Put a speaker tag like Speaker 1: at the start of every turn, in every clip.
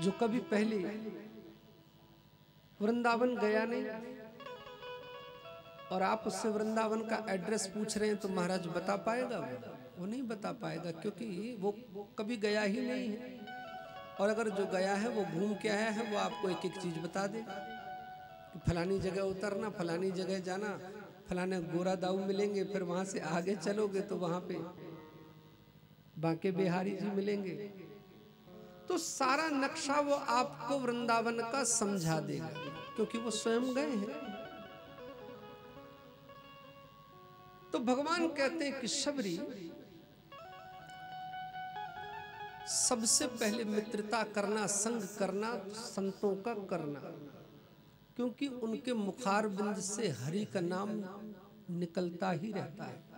Speaker 1: जो कभी पहले वृंदावन गया नहीं और आप उससे वृंदावन का एड्रेस पूछ रहे हैं तो महाराज बता पाएगा? वो नहीं बता पाएगा, क्योंकि वो कभी गया ही नहीं है। और अगर जो गया है वो घूम के आया है, वो आपको एक एक चीज बता देगा कि फलानी जगह उतरना, फलानी जगह जाना, फलाने गोरा दाऊ मिलेंगे, फिर वहां से आगे चलोगे तो वहां पे बांके बिहारी जी मिलेंगे। तो सारा नक्शा वो आपको वृंदावन का समझा देगा, क्योंकि वो स्वयं गए हैं। तो भगवान कहते हैं कि शबरी, सबसे पहले मित्रता करना, संग करना संतों का करना, क्योंकि उनके मुखारबिंद से हरि का नाम निकलता ही रहता है।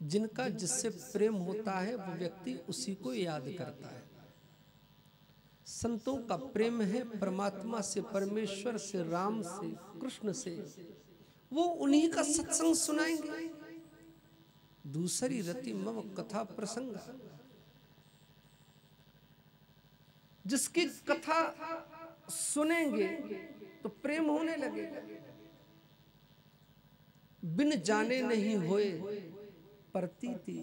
Speaker 1: जिनका जिससे प्रेम होता है वो व्यक्ति उसी को याद करता है। संतों का प्रेम है परमात्मा से, परमेश्वर से, राम से, कृष्ण से। वो उन्हीं का सत्संग सुनाएंगे। दूसरी रति मम कथा प्रसंग, जिसकी कथा सुनेंगे तो प्रेम होने लगेगा। बिन जाने नहीं होए प्रतीति,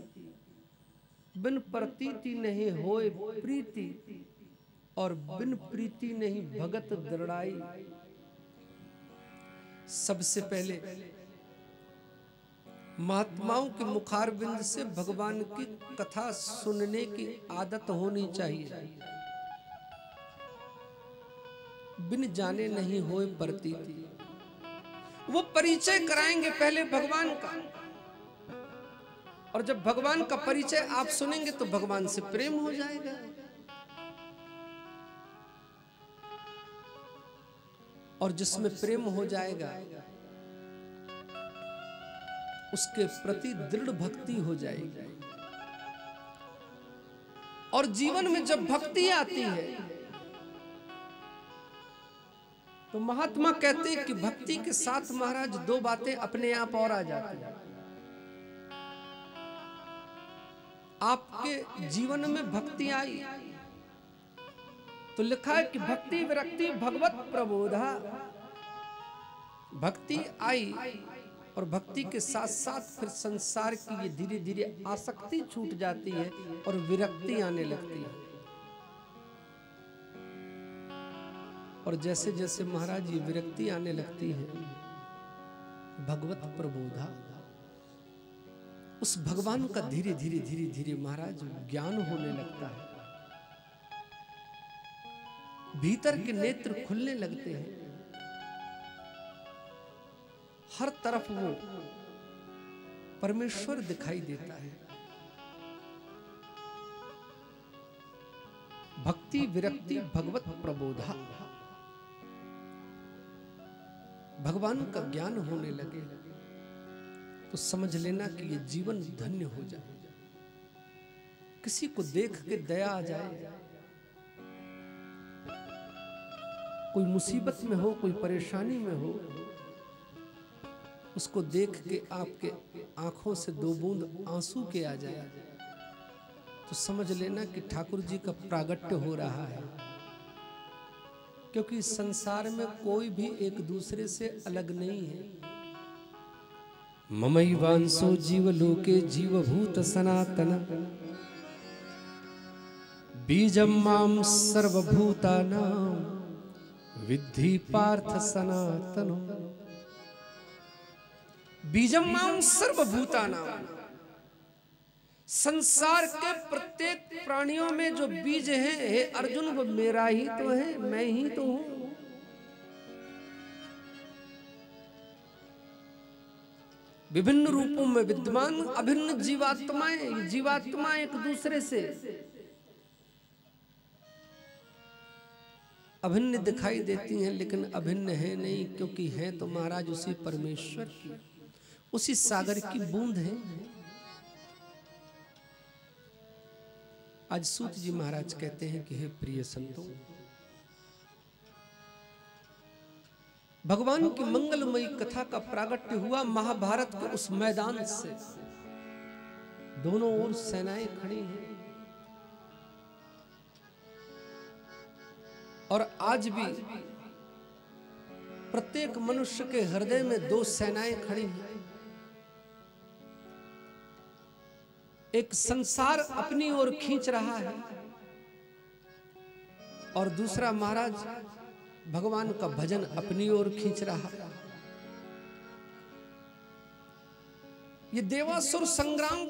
Speaker 1: बिन प्रतीति नहीं होए प्रीति, और बिन प्रीति नहीं भगत दृढ़ाई। सबसे पहले महात्माओं के मुखारबिंद से भगवान की कथा सुनने की आदत होनी चाहिए। बिन जाने नहीं होए प्रतीति, वो परिचय कराएंगे पहले भगवान का, और जब भगवान का परिचय आप सुनेंगे तो भगवान से प्रेम हो जाएगा। और जिसमें प्रेम हो जाएगा उसके प्रति दृढ़ भक्ति हो जाएगी। और जीवन में जब भक्ति आती है तो महात्मा कहते हैं कि भक्ति के साथ महाराज दो बातें अपने आप और आ जाती हैं। आपके जीवन में भक्ति आई तो लिखा है कि भक्ति विरक्ति भगवत प्रबोधा। भक्ति आई और भक्ति के साथ साथ फिर संसार की ये धीरे धीरे आसक्ति छूट जाती है और विरक्ति आने लगती है। और जैसे जैसे महाराज ये विरक्ति आने लगती है, भगवत प्रबोधा, उस भगवान का धीरे धीरे धीरे धीरे महाराज ज्ञान होने लगता है। भीतर के नेत्र खुलने लगते हैं। हर तरफ वो परमेश्वर दिखाई देता है। भक्ति विरक्ति भगवत प्रबोधा, भगवान का ज्ञान होने लगे तो समझ लेना कि ये जीवन धन्य हो जाए। किसी को देख के दया आ जाए, कोई मुसीबत में हो, कोई परेशानी में हो, उसको देख के आपके आंखों से दो बूंद आंसू के आ जाए तो समझ लेना कि ठाकुर जी का प्रागट्य हो रहा है। क्योंकि संसार में कोई भी एक दूसरे से अलग नहीं है। ममैवांसो जीवलोके जीवभूत सनातन, बीजम माम सर्वभूतानां विद्धि पार्थ सनातन। बीजम माम सर्वभूतानां, संसार के प्रत्येक प्राणियों में जो बीज है, हे अर्जुन, वो मेरा ही तो है, मैं ही तो हूं। विभिन्न रूपों में विद्यमान अभिन्न जीवात्माएं, जीवात्मा एक दूसरे से अभिन्न दिखाई देती हैं, लेकिन अभिन्न है नहीं, क्योंकि है तो महाराज उसी परमेश्वर की, उसी सागर की बूंद है। आज सूत जी महाराज कहते हैं कि हे प्रिय संतों, भगवान की मंगलमयी कथा का प्रागट्य हुआ महाभारत के उस मैदान से। दोनों ओर सेनाएं खड़ी हैं। और आज भी प्रत्येक मनुष्य के हृदय में दो सेनाएं खड़ी हैं। एक संसार अपनी ओर खींच रहा है और दूसरा महाराज भगवान का भजन अपनी ओर खींच रहा है। ये देवासुर संग्राम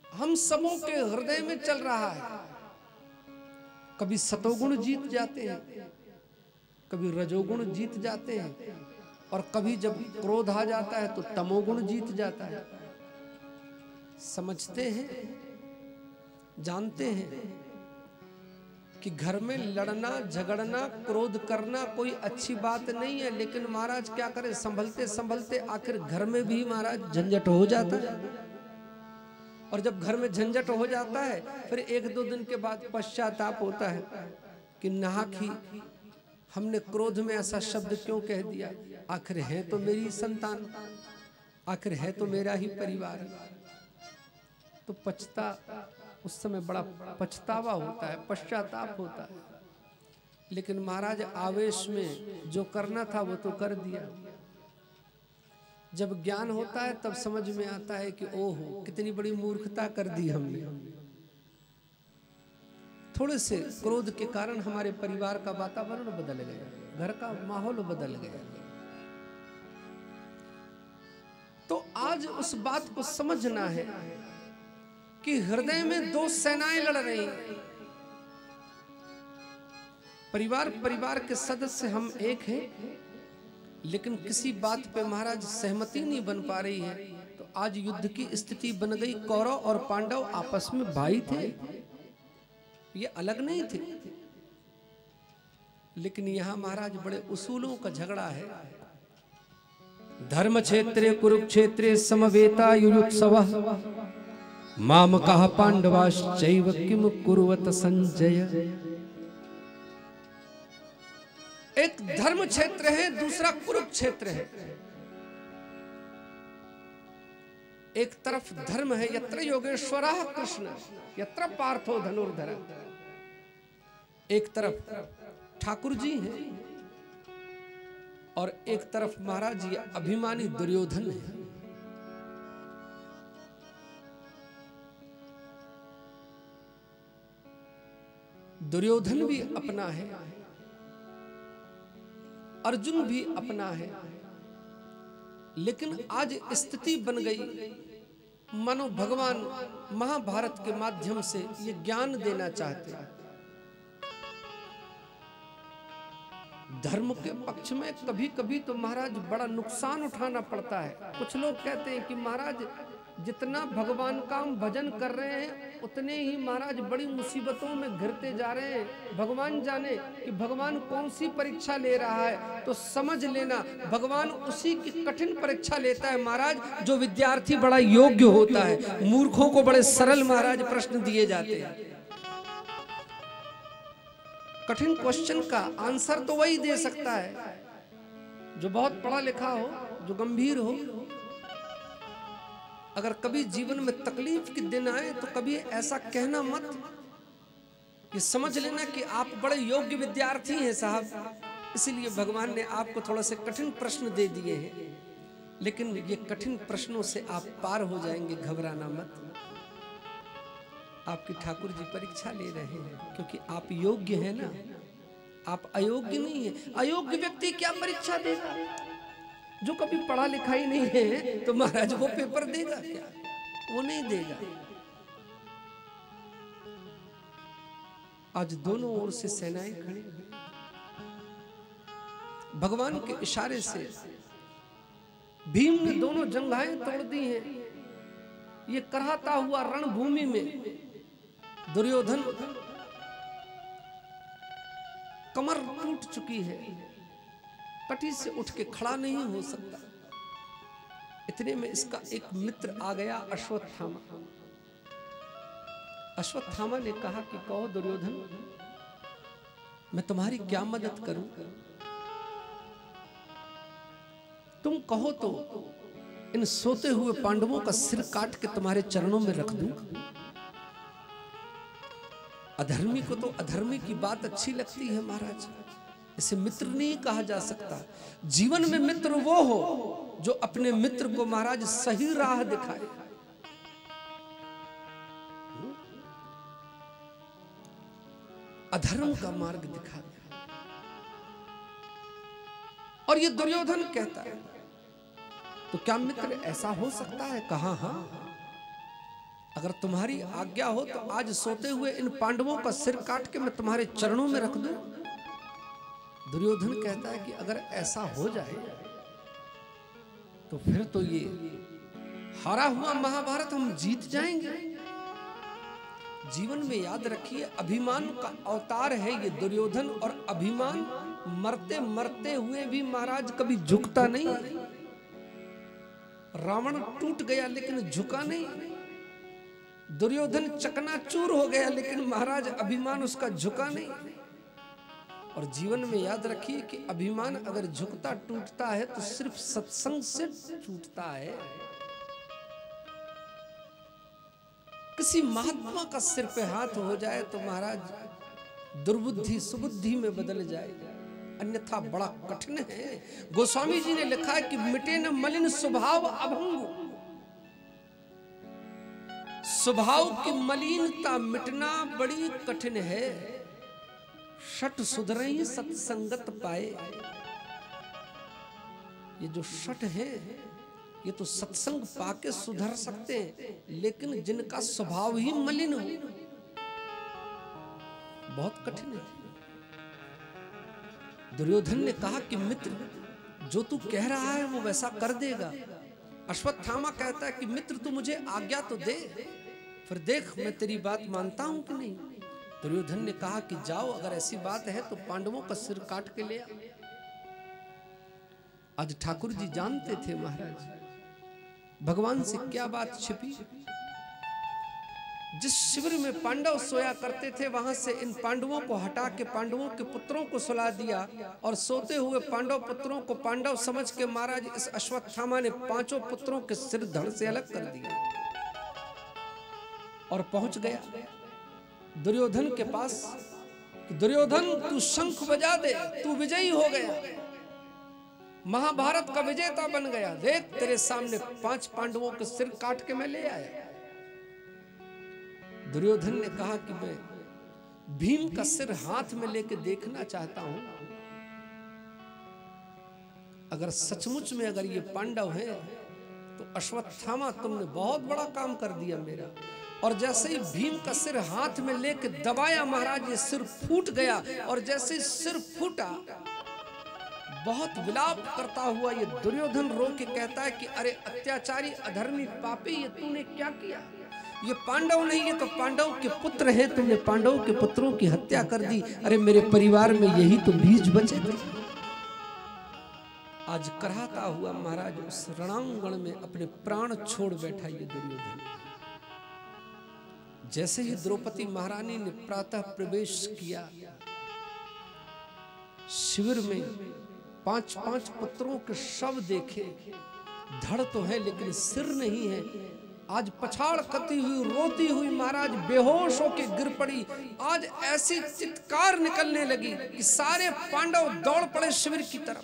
Speaker 1: हम सबों के हृदय में चल रहा है। कभी सतोगुण जीत जाते हैं, कभी रजोगुण जीत जाते हैं, और कभी जब क्रोध आ जाता है तो तमोगुण जीत जाता है। समझते हैं, जानते हैं कि घर में लड़ना झगड़ना क्रोध करना कोई अच्छी बात नहीं है, लेकिन महाराज क्या करें, संभलते संभलते आखिर घर में भी महाराज झंझट हो जाता है। और जब घर में झंझट हो जाता है फिर एक दो दिन के बाद पश्चाताप होता है कि नाहक ही हमने क्रोध में ऐसा शब्द क्यों कह दिया। आखिर है तो मेरी संतान, आखिर है तो मेरा ही परिवार। तो उस समय बड़ा पछतावा होता है, पश्चाताप होता है। लेकिन महाराज आवेश में जो करना था वो तो कर दिया। जब ज्ञान होता है तब समझ में आता है कि ओहो कितनी बड़ी मूर्खता कर दी हमने। थोड़े से क्रोध के कारण हमारे परिवार का वातावरण बदल गया, घर का माहौल बदल गया। तो आज उस बात को समझना है कि हृदय में दो सेनाएं लड़ रही हैं। परिवार के सदस्य हम एक हैं, लेकिन किसी बात पे महाराज सहमति नहीं बन पा रही है। तो आज युद्ध की स्थिति बन गई। कौरव और पांडव आपस में भाई थे, ये अलग नहीं थे, लेकिन यहां महाराज बड़े उसूलों का झगड़ा है। धर्म क्षेत्रे कुरुक्षेत्रे समवेता युयुत्सवः मामकः पांडवाश्चैव किम कुर्वत संजय। एक धर्म क्षेत्र है, दूसरा कुरुक्षेत्र है। एक तरफ धर्म है, यत्र योगेश्वरः कृष्ण यत्र पार्थो धनुर्धर। एक तरफ ठाकुर जी हैं और एक तरफ महाराज ये अभिमानी दुर्योधन है। दुर्योधन भी अपना है, अर्जुन भी अपना है, लेकिन आज स्थिति बन गई मानो भगवान महाभारत के माध्यम से ये ज्ञान देना चाहते हैं। धर्म के पक्ष में कभी कभी तो महाराज बड़ा नुकसान उठाना पड़ता है। कुछ लोग कहते हैं कि महाराज जितना भगवान का हम भजन कर रहे हैं उतने ही महाराज बड़ी मुसीबतों में घिरते जा रहे हैं। भगवान जाने कि भगवान कौन सी परीक्षा ले रहा है। तो समझ लेना भगवान उसी की कठिन परीक्षा लेता है महाराज जो विद्यार्थी बड़ा योग्य होता है। मूर्खों को बड़े सरल महाराज प्रश्न दिए जाते हैं। कठिन क्वेश्चन का आंसर तो वही दे सकता है जो बहुत पढ़ा लिखा हो, जो गंभीर हो। अगर कभी जीवन में तकलीफ के दिन आए तो कभी ऐसा कहना मत, ये समझ लेना कि आप बड़े योग्य विद्यार्थी हैं साहब, इसीलिए भगवान ने आपको थोड़ा से कठिन प्रश्न दे दिए हैं। लेकिन ये कठिन प्रश्नों से आप पार हो जाएंगे, घबराना मत। आपकी ठाकुर जी परीक्षा ले रहे हैं क्योंकि आप योग्य हैं ना, आप अयोग्य नहीं है। अयोग्य व्यक्ति क्या परीक्षा देगा? जो कभी पढ़ा लिखा ही नहीं है तो महाराज वो पेपर देगा क्या? वो नहीं देगा। आज दोनों ओर से सेनाएं खड़ी, भगवान के इशारे से भीम ने दोनों जंघाएं तोड़ दी हैं। ये कराहता हुआ रणभूमि में दुर्योधन कमर टूट चुकी है, कटी से उठ के खड़ा नहीं हो सकता। इतने में इसका एक मित्र आ गया, अश्वत्थामा। अश्वत्थामा ने कहा कि कहो दुर्योधन, मैं तुम्हारी क्या मदद करूं? तुम कहो तो इन सोते हुए पांडवों का सिर काट के तुम्हारे चरणों में रख दूं। अधर्मी को तो अधर्मी की बात अच्छी लगती है महाराज, इसे मित्र नहीं कहा जा सकता। जीवन में मित्र वो हो जो अपने मित्र को महाराज सही राह दिखाए। अधर्म का मार्ग दिखा दे। और ये दुर्योधन कहता है तो क्या मित्र ऐसा हो सकता है? कहा हाँ, अगर तुम्हारी आज्ञा हो तो आज सोते हुए इन पांडवों का सिर काट के मैं तुम्हारे चरणों में रख दूं। दुर्योधन कहता है कि अगर ऐसा हो जाए तो फिर तो ये हारा हुआ महाभारत हम जीत जाएंगे। जीवन में याद रखिए, अभिमान का अवतार है ये दुर्योधन, और अभिमान मरते मरते हुए भी महाराज कभी झुकता नहीं। रावण टूट गया लेकिन झुका नहीं, दुर्योधन चकनाचूर हो गया लेकिन महाराज अभिमान उसका झुका नहीं। और जीवन में याद रखिए कि अभिमान अगर झुकता टूटता है तो सिर्फ सत्संग से टूटता है। किसी महात्मा का सिर पे हाथ हो जाए तो महाराज दुर्बुद्धि सुबुद्धि में बदल जाएगा, अन्यथा बड़ा कठिन है। गोस्वामी जी ने लिखा है कि मिटे न मलिन स्वभाव अभंग। स्वभाव की मलिनता मिटना बड़ी कठिन है। शठ सुधरई सत्संगत पाए। ये जो शठ है ये तो सत्संग पाके सुधर सकते हैं, लेकिन जिनका स्वभाव ही मलिन हो बहुत कठिन है। दुर्योधन ने कहा कि मित्र जो तू कह रहा है वो वैसा कर देगा। अश्वत्थामा कहता है कि मित्र तू मुझे आज्ञा तो दे, फिर देख मैं तेरी बात मानता हूं कि नहीं। दुर्योधन ने कहा कि जाओ, अगर ऐसी बात है तो पांडवों का सिर काट के ले आ। आज ठाकुर जी जानते थे महाराज भगवान से क्या बात छिपी। जिस शिविर में पांडव सोया करते थे वहां से इन पांडवों को हटा के पांडवों के पुत्रों को सुला दिया, और सोते हुए पांडव पुत्रों को पांडव समझ के महाराज इस अश्वत्थामा ने पांचों पुत्रों के सिर धड़ से अलग कर दिया और पहुंच गया दुर्योधन के पास। दुर्योधन तू शंख बजा दे, तू विजयी हो गया, महाभारत का विजेता बन गया। देख तेरे सामने 5 पांडवों के सिर काट के मैं ले आया। दुर्योधन ने कहा कि मैं भीम का सिर हाथ में लेके देखना चाहता हूं। अगर सचमुच में अगर ये पांडव है तो अश्वत्थामा तुमने बहुत बड़ा काम कर दिया मेरा। और जैसे ही भीम का सिर हाथ में लेके दबाया महाराज ये सिर फूट गया, और जैसे ही सिर फूटा बहुत विलाप करता हुआ ये दुर्योधन रो के कहता है कि अरे अत्याचारी अधर्मी पापी, ये तूने क्या किया? ये पांडव नहीं, ये तो पांडव के पुत्र हैं, तुमने पांडव के पुत्रों की हत्या कर दी। अरे मेरे परिवार में यही तो बीज बचे थे। आज कराहता हुआ महाराज उस रणांगण में अपने प्राण छोड़ बैठा ये दुर्योधन। जैसे ही द्रौपदी महारानी ने प्रातः प्रवेश किया शिविर में, 5-5 पुत्रों के शव देखे। धड़ तो है लेकिन सिर नहीं है। आज पछाड़ कती हुई रोती हुई महाराज बेहोश होके गिर पड़ी। आज ऐसी चित्कार निकलने लगी कि सारे पांडव दौड़ पड़े शिविर की तरफ।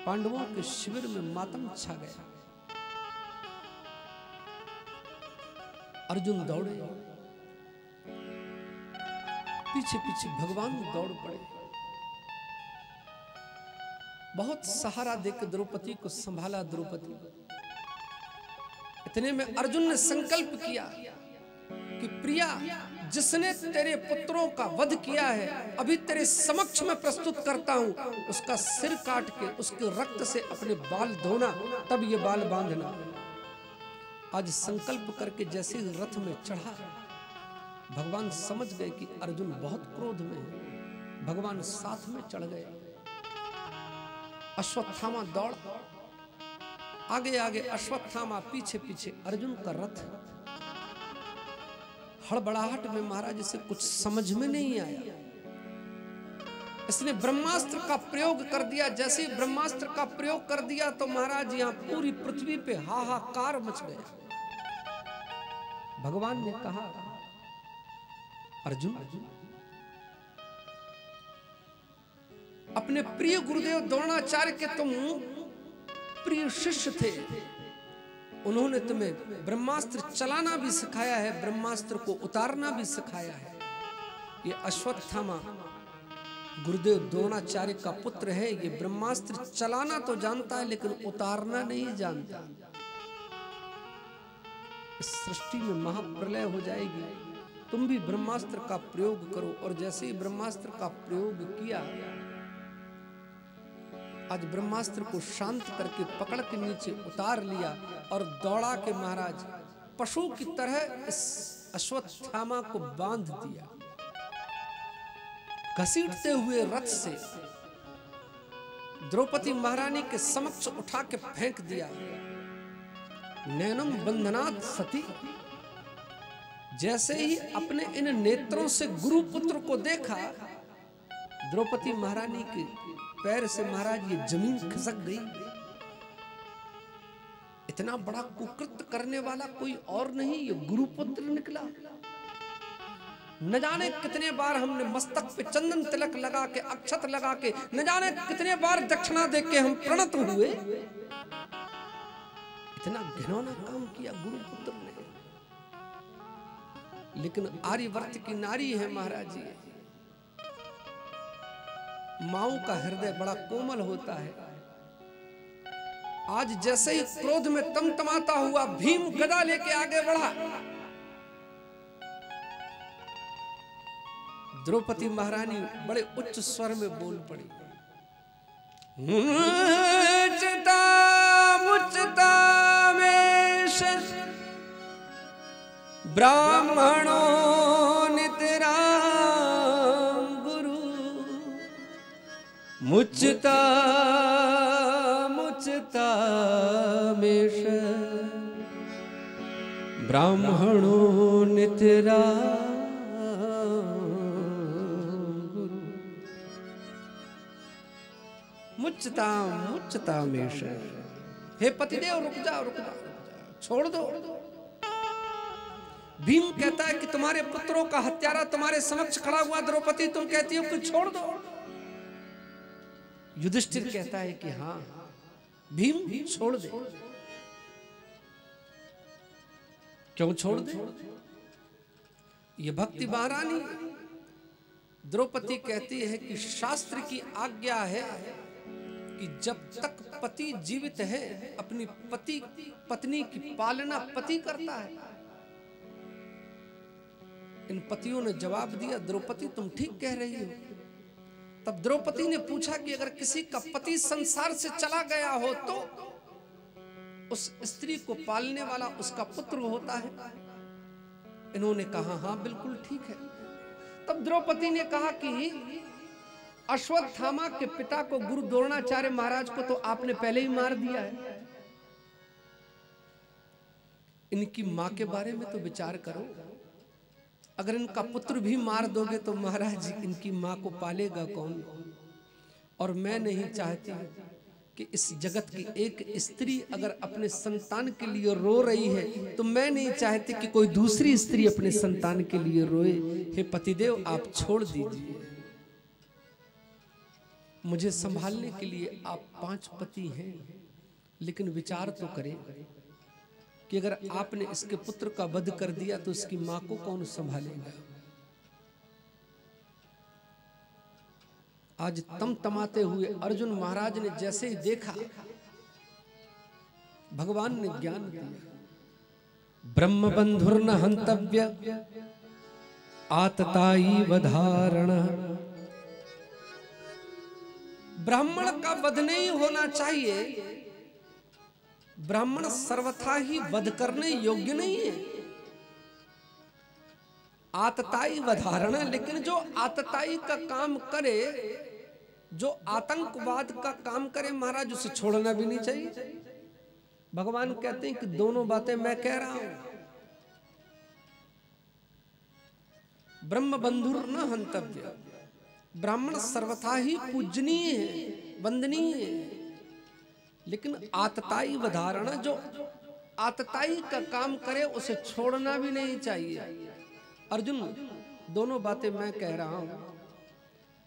Speaker 1: पांडवों के शिविर में मातम छा गया। अर्जुन दौड़े, पीछे पीछे भगवान दौड़ पड़े। बहुत सहारा देकर द्रौपदी को संभाला द्रौपदी। इतने में अर्जुन ने संकल्प किया कि प्रिया, जिसने तेरे पुत्रों का वध किया है अभी तेरे समक्ष में प्रस्तुत करता हूं, उसका सिर काट के उसके रक्त से अपने बाल धोना, तब ये बाल बांधना। आज संकल्प करके जैसे ही रथ में चढ़ा, भगवान समझ गए कि अर्जुन बहुत क्रोध में है। भगवान साथ में चढ़ गए। अश्वत्थामा दौड़, आगे आगे अश्वत्थामा, पीछे पीछे अर्जुन का रथ। हड़बड़ाहट में महाराज इसे कुछ समझ में नहीं आया। इसने ब्रह्मास्त्र का प्रयोग कर दिया। जैसे ही ब्रह्मास्त्र का प्रयोग कर दिया तो महाराज यहां पूरी पृथ्वी पे हाहाकार मच गया। भगवान ने कहा अर्जुन, अपने प्रिय गुरुदेव द्रोणाचार्य के तुम प्रिय शिष्य थे, उन्होंने तुम्हें ब्रह्मास्त्र चलाना भी सिखाया है, ब्रह्मास्त्र को उतारना भी सिखाया है। ये अश्वत्थामा गुरुदेव द्रोणाचार्य का पुत्र है, ये ब्रह्मास्त्र चलाना तो जानता है लेकिन उतारना नहीं जानता। इस सृष्टि में महाप्रलय हो जाएगी, तुम भी ब्रह्मास्त्र का प्रयोग करो। और जैसे ही ब्रह्मास्त्र का प्रयोग किया, आज ब्रह्मास्त्र को शांत करके पकड़ के नीचे उतार लिया और दौड़ा के महाराज पशु की तरह इस अश्वत्थामा को बांध दिया। घसीटते हुए रथ से द्रौपदी महारानी के समक्ष उठा के फेंक दिया। नैनम बंधनात् सती, जैसे ही अपने इन नेत्रों से गुरुपुत्र को देखा, द्रौपदी महारानी के पैर से महाराज ये जमीन खिसक गई। इतना बड़ा कुकृत्य करने वाला कोई और नहीं, ये गुरुपुत्र निकला। न जाने कितने बार हमने मस्तक पे चंदन तिलक लगा के, अक्षत लगा के, न जाने कितने बार दक्षिणा दे के हम प्रणत हुए, इतना घिनौना काम किया गुरुपुत्र ने। लेकिन आर्यवर्त की नारी है महाराज जी, माओ का हृदय बड़ा कोमल होता है। आज जैसे ही क्रोध में तमतमाता हुआ भीम गदा लेके आगे बढ़ा, द्रौपदी महारानी बड़े उच्च स्वर में बोल पड़ी, मुचता मुचता मेष ब्राह्मणो नितराम गुरु, मुचता मुचता मेष ब्राह्मणो नितराम गुरु, मुचता मुचता मेष। हे पतिदेव रुक जाओ, रुक जाओ, छोड़ दो। भीम कहता है कि तुम्हारे पुत्रों का हत्यारा तुम्हारे समक्ष खड़ा हुआ, द्रौपदी तुम कहती हो कि छोड़ दो। युधिष्ठिर कहता है कि हाँ भीम छोड़ दे। क्यों छोड़ दे? ये भक्ति महारानी द्रौपदी कहती है कि शास्त्र की आज्ञा है कि जब तक पति जीवित है अपनी पत्नी की पालना पति करता है। इन पतियों ने जवाब दिया, द्रौपदी तुम ठीक कह रही हो। तब द्रौपदी ने पूछा कि अगर किसी का पति संसार से चला गया हो तो उस स्त्री को पालने वाला उसका पुत्र होता है। इन्होंने कहा हाँ बिल्कुल ठीक है। तब द्रौपदी ने कहा कि अश्वत्थामा के पिता को गुरु द्रोणाचार्य महाराज को तो आपने पहले ही मार दिया है, इनकी मां के बारे में तो विचार करो। अगर इनका पुत्र भी मार दोगे तो महाराज जी इनकी मां को पालेगा कौन? और मैं नहीं चाहती कि इस जगत की एक स्त्री अगर अपने संतान के लिए रो रही है तो मैं नहीं चाहती कि कोई दूसरी स्त्री अपने संतान के लिए रोए। हे पतिदेव आप छोड़ दीजिए, मुझे संभालने के लिए आप 5 पति हैं, लेकिन विचार तो करें कि अगर आपने इसके पुत्र का वध कर दिया तो इसकी मां को कौन संभालेगा? आज तमतमाते हुए अर्जुन महाराज ने जैसे ही देखा, भगवान ने ज्ञान दिया, ब्रह्म बंधुर्न हंतव्य आतताई वधारण। ब्राह्मण का वध नहीं होना चाहिए, ब्राह्मण सर्वथा ही वध करने योग्य नहीं है। आतताई वधारण, लेकिन जो आतताई का काम करे, जो आतंकवाद का काम करे महाराज, उसे छोड़ना भी नहीं चाहिए। भगवान कहते हैं कि दोनों बातें मैं कह रहा हूं। ब्रह्म बंधुर न हंतव्य, ब्राह्मण सर्वथा ही पूजनीय है, वंदनीय है, लेकिन आतताई वधारण, जो आतताई का काम करे उसे छोड़ना भी नहीं चाहिए। अर्जुन दोनों बातें मैं कह रहा हूं,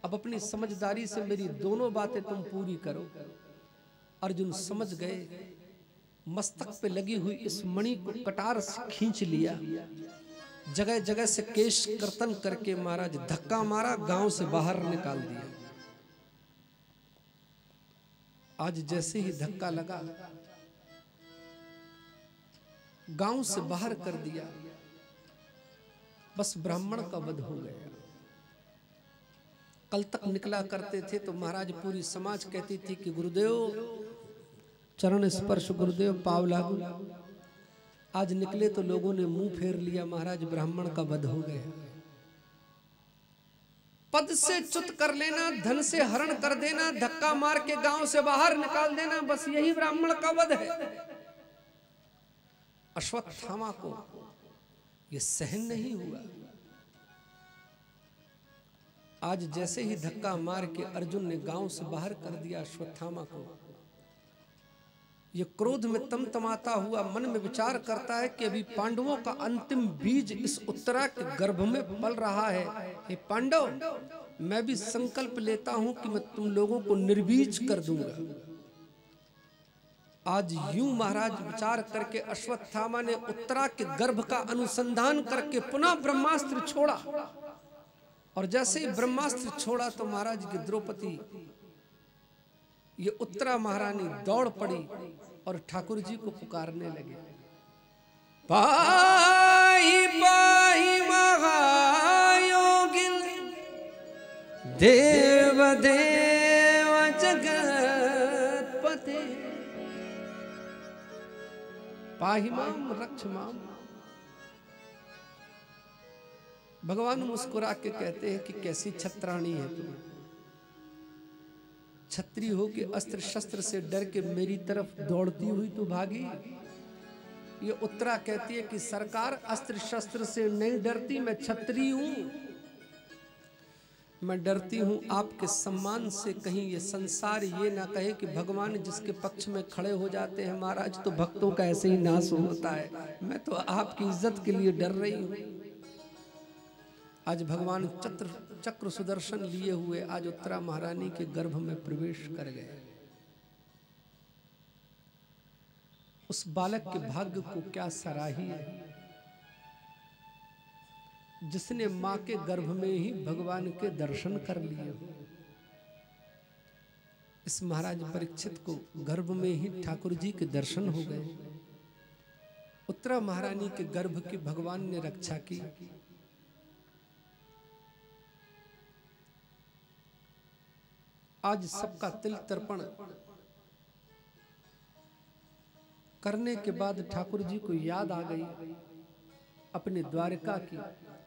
Speaker 1: अब अपनी समझदारी से मेरी दोनों बातें तुम पूरी करो। अर्जुन समझ गए, मस्तक पे लगी हुई इस मणि को कटार से खींच लिया, जगह जगह से केश कर्तन करके महाराज धक्का मारा, गांव से बाहर निकाल दिया। आज जैसे ही धक्का लगा, गांव से बाहर कर दिया, बस ब्राह्मण का वध हो गया। कल तक निकला करते थे तो महाराज पूरी समाज कहती थी कि गुरुदेव चरण स्पर्श, गुरुदेव पाव लागू। आज निकले तो लोगों ने मुंह फेर लिया, महाराज ब्राह्मण का वध हो गया। पद से च्युत कर लेना, धन से हरण कर देना, धक्का मार के गांव से बाहर निकाल देना, बस यही ब्राह्मण का वध है। अश्वत्थामा को यह सहन नहीं हुआ। आज जैसे ही धक्का मार के अर्जुन ने गांव से बाहर कर दिया अश्वत्थामा को, ये क्रोध में तमतमाता हुआ मन में विचार करता है कि अभी पांडवों का अंतिम बीज इस उत्तरा के गर्भ में पल रहा है। हे पांडव, मैं भी संकल्प लेता हूं कि मैं तुम लोगों को निर्बीज कर दूंगा। आज यूं महाराज विचार करके अश्वत्थामा ने उत्तरा के गर्भ का अनुसंधान करके पुनः ब्रह्मास्त्र छोड़ा, और जैसे ही ब्रह्मास्त्र छोड़ा तो महाराज की द्रौपदी, ये उत्तरा महारानी दौड़ पड़ी और ठाकुर जी को पुकारने लगे, पाहि पाहि महायोगिन देव देव जगतपते, पाहि माम रक्ष माम। भगवान मुस्कुरा के कहते हैं कि कैसी छत्राणी है तुम, छत्री हो के अस्त्र शस्त्र से डर के मेरी तरफ दौड़ती हुई तो भागी। ये उत्तरा कहती है कि सरकार अस्त्र शस्त्र से नहीं डरती, मैं छत्री हूं, मैं डरती हूं आपके सम्मान से, कहीं ये संसार ये ना कहे कि भगवान जिसके पक्ष में खड़े हो जाते हैं महाराज तो भक्तों का ऐसे ही नाश होता है। मैं तो आपकी इज्जत के लिए डर रही हूं। आज भगवान चक्र सुदर्शन लिए हुए आज उत्तरा महारानी के गर्भ में प्रवेश कर गए। उस बालक के भाग्य को क्या सराहिए, जिसने मां के गर्भ में ही भगवान के दर्शन कर लिए। इस महाराज परीक्षित को गर्भ में ही ठाकुर जी के दर्शन हो गए। उत्तरा महारानी के गर्भ की भगवान ने रक्षा की। आज सबका तिल तर्पण करने के बाद ठाकुर जी को याद आ गई अपने द्वारका की,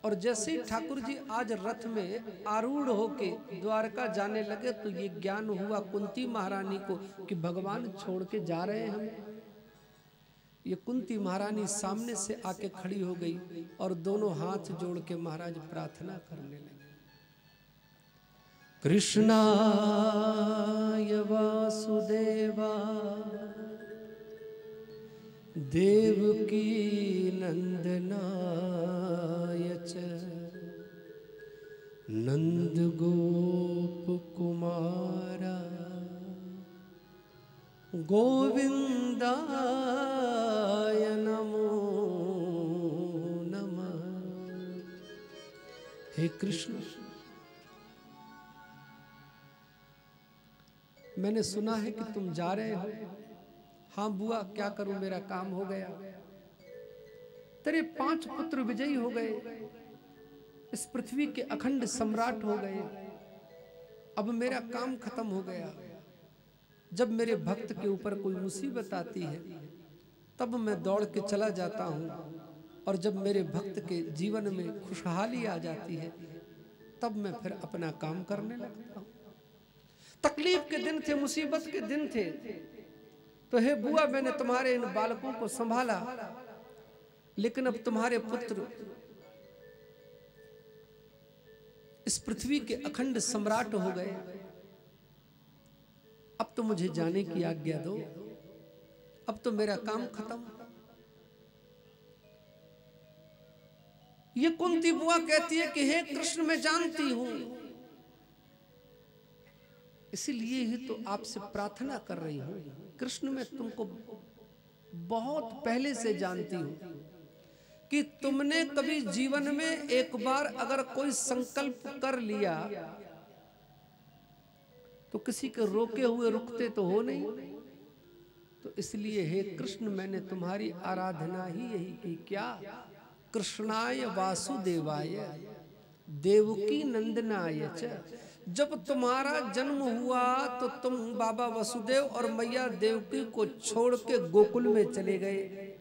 Speaker 1: और जैसे ही ठाकुर जी आज रथ में आरूढ़ होके द्वारका जाने लगे तो ये ज्ञान हुआ कुंती महारानी को कि भगवान छोड़ के जा रहे हैं हम। ये कुंती महारानी सामने से आके खड़ी हो गई और दोनों हाथ जोड़ के महाराज प्रार्थना करने लगे, कृष्णाय वासुदेवा देवकी नंदनाय च नंद गोप कुमारा गोविंदाय नमो नमः। हे कृष्ण, मैंने सुना है कि तुम जा रहे हो। हाँ बुआ, क्या करूं, मेरा काम हो गया। तेरे 5 पुत्र विजयी हो गए, इस पृथ्वी के अखंड सम्राट हो गए। अब मेरा काम खत्म हो गया। जब मेरे भक्त के ऊपर कोई मुसीबत आती है तब मैं दौड़ के चला जाता हूं, और जब मेरे भक्त के जीवन में खुशहाली आ जाती है तब मैं फिर अपना काम करने लगता हूं। तकलीफ के दिन थे, मुसीबत के दिन थे, तो हे बुआ मैंने तुम्हारे इन बालकों को संभाला, लेकिन अब तुम्हारे पुत्र इस पृथ्वी के अखंड सम्राट हो गए। अब तो मुझे जाने की आज्ञा दो, अब तो मेरा काम खत्म। ये कुंती बुआ कहती है कि हे कृष्ण मैं जानती हूं, इसीलिए ही तो आपसे प्रार्थना कर रही हूं। कृष्ण मैं तुमको बहुत पहले से जानती हूं कि तुमने कभी जीवन में एक बार अगर कोई संकल्प कर लिया तो किसी के रोके हुए रुकते तो हो नहीं। तो इसलिए हे कृष्ण मैंने तुम्हारी आराधना ही यही की। क्या? कृष्णाय वासुदेवाय देवकी नंदनाय च। जब तुम्हारा जन्म हुआ तो तुम बाबा वसुदेव और मैया देवकी को छोड़ के गोकुल में चले गए।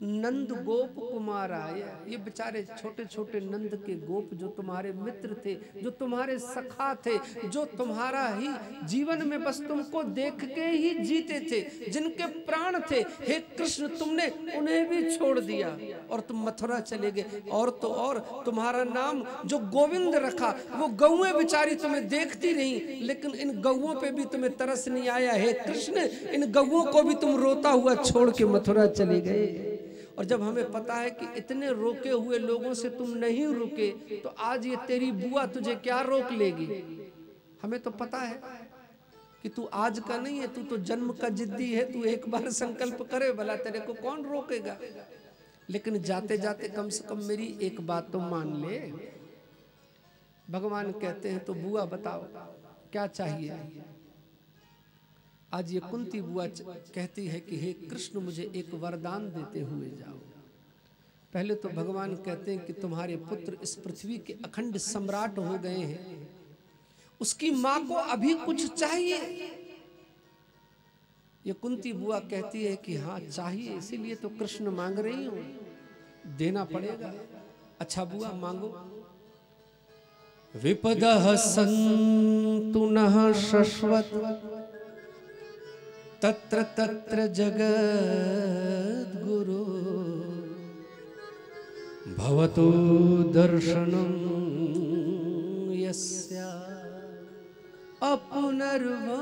Speaker 1: नंद गोप कुमार आए, ये बेचारे छोटे छोटे नंद के गोप जो तुम्हारे मित्र थे, जो तुम्हारे सखा थे, जो तुम्हारा ही जीवन में बस तुमको देख के ही जीते थे, जिनके प्राण थे, हे कृष्ण तुमने उन्हें भी छोड़ दिया और तुम मथुरा चले गए। और तो और तुम्हारा नाम जो गोविंद रखा, वो गौएं बेचारी तुम्हें देखती रही, लेकिन इन गौओं पे भी तुम्हें तरस नहीं आया। हे कृष्ण इन गौओं को भी तुम रोता हुआ छोड़ के मथुरा चले गए। और जब हमें पता है कि इतने रोके हुए लोगों से तुम नहीं रुके, तो आज ये तेरी बुआ तुझे क्या रोक लेगी? हमें तो पता है कि तू आज का नहीं है, तू तो जन्म का जिद्दी है। तू एक बार संकल्प करे भला तेरे को कौन रोकेगा। लेकिन जाते जाते कम से कम मेरी एक बात तो मान ले। भगवान कहते हैं तो बुआ बताओ क्या चाहिए। आज ये कुंती बुआ कहती है कि हे कृष्ण मुझे एक वरदान देते हुए जाओ। पहले तो भगवान कहते हैं कि तुम्हारे पुत्र इस पृथ्वी के अखंड सम्राट हो गए हैं, उसकी मां को अभी कुछ चाहिए। ये कुंती बुआ कहती है कि हाँ चाहिए, इसीलिए तो कृष्ण मांग रही हूं, देना पड़ेगा। अच्छा बुआ मांगो। विपदः सन्तु नः शश्वत् तत्र तत्र जगद्गुरु भवतु दर्शनं यस्य अपुनर्भो